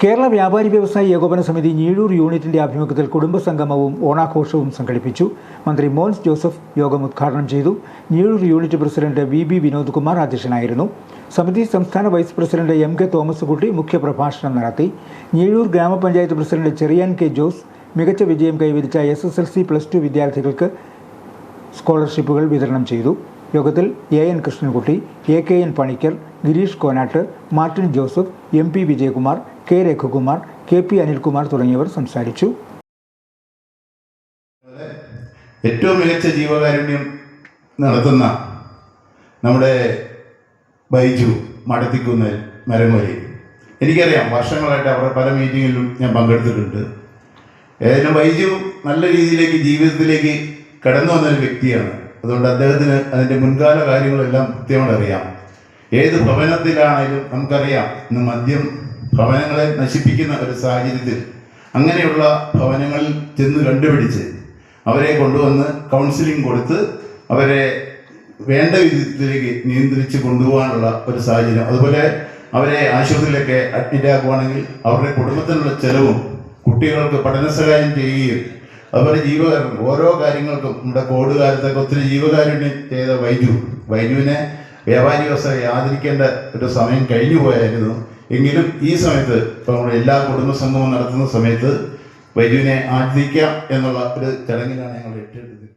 കേരള വ്യാപാരി വ്യവസായി ഏകോപന സമിതി ഞീഴൂർ യൂണിറ്റിന്റെ ആഭിമുഖ്യത്തിൽ കുടുംബസംഗമവും ഓണാഘോഷവും സംഘടിപ്പിച്ചു. മന്ത്രി മോൻസ് ജോസഫ് യോഗം ഉദ്ഘാടനം ചെയ്തു. Njeezhoor unit president V B Vinod Kumar അധ്യക്ഷനായിരുന്നു. സമിതി സംസ്ഥാന vice president M K Thomas Kutty മുഖ്യപ്രഭാഷണം നടത്തി. ഞീഴൂർ ഗ്രാമപഞ്ചായത്ത് പ്രസിഡന്റ് ചെറിയാൻ കെ ജോസ് മികച്ച വിജയം കൈവരിച്ച SSLC+2 വിദ്യാർത്ഥികൾക്ക് സ്കോളർഷിപ്പുകൾ വിതരണം ചെയ്തു. യോഗത്തിൽ AN Krishnankutty, AKN Panicker, Girish Konatt, Martin Joseph, MP Vijayakumar, K Raghukumar, KP Anilkumar തുടങ്ങിയവർ സംസാരിച്ചു. ഏറ്റവും മികച്ച ജീവകാരുണ്യം നടത്തുന്ന നമ്മുടെ ബൈജു മടത്തിക്കുന്നൽ മരമൊലി, എനിക്കറിയാം, വർഷങ്ങളായിട്ട് അവരുടെ പല മീറ്റിങ്ങിലും ഞാൻ പങ്കെടുത്തിട്ടുണ്ട്. ഏതായാലും ബൈജു നല്ല രീതിയിലേക്ക് ജീവിതത്തിലേക്ക് കടന്നു വന്നൊരു വ്യക്തിയാണ്. അതുകൊണ്ട് അദ്ദേഹത്തിന് അതിൻ്റെ മുൻകാല കാര്യങ്ങളെല്ലാം കൃത്യമായിട്ട് അറിയാം. ഏത് ഭവനത്തിലാണെങ്കിലും നമുക്കറിയാം, ഇന്ന് മദ്യം ഭവനങ്ങളെ നശിപ്പിക്കുന്ന ഒരു സാഹചര്യത്തിൽ അങ്ങനെയുള്ള ഭവനങ്ങളിൽ ചെന്ന് കണ്ടുപിടിച്ച് അവരെ കൊണ്ടുവന്ന് കൗൺസിലിംഗ് കൊടുത്ത് അവരെ വേണ്ട വിധത്തിലേക്ക് നിയന്ത്രിച്ച് കൊണ്ടുപോകാനുള്ള ഒരു സാഹചര്യം, അതുപോലെ അവരെ ആശുപത്രിയിലൊക്കെ അഡ്മിറ്റ് ആക്കുവാണെങ്കിൽ അവരുടെ കുടുംബത്തിനുള്ള ചെലവും കുട്ടികൾക്ക് പഠന സഹായം ചെയ്യുകയും അതുപോലെ ജീവകാരുണ്യം ഓരോ കാര്യങ്ങൾക്കും നമ്മുടെ കോവിഡ് കാലത്തൊക്കെ ഒത്തിരി ജീവകാരുണ്യം ചെയ്ത ബൈജുവിനെ വ്യാപാരി വ്യവസായി ആദരിക്കേണ്ട ഒരു സമയം കഴിഞ്ഞു പോയായിരുന്നു. എങ്കിലും ഈ സമയത്ത് ഇപ്പോൾ നമ്മുടെ എല്ലാ കുടുംബ സംഗമവും നടത്തുന്ന സമയത്ത് ബൈജുവിനെ ആദരിക്കാം എന്നുള്ള ഒരു ചടങ്ങിലാണ് ഞങ്ങൾ ഏറ്റെടുത്തത്.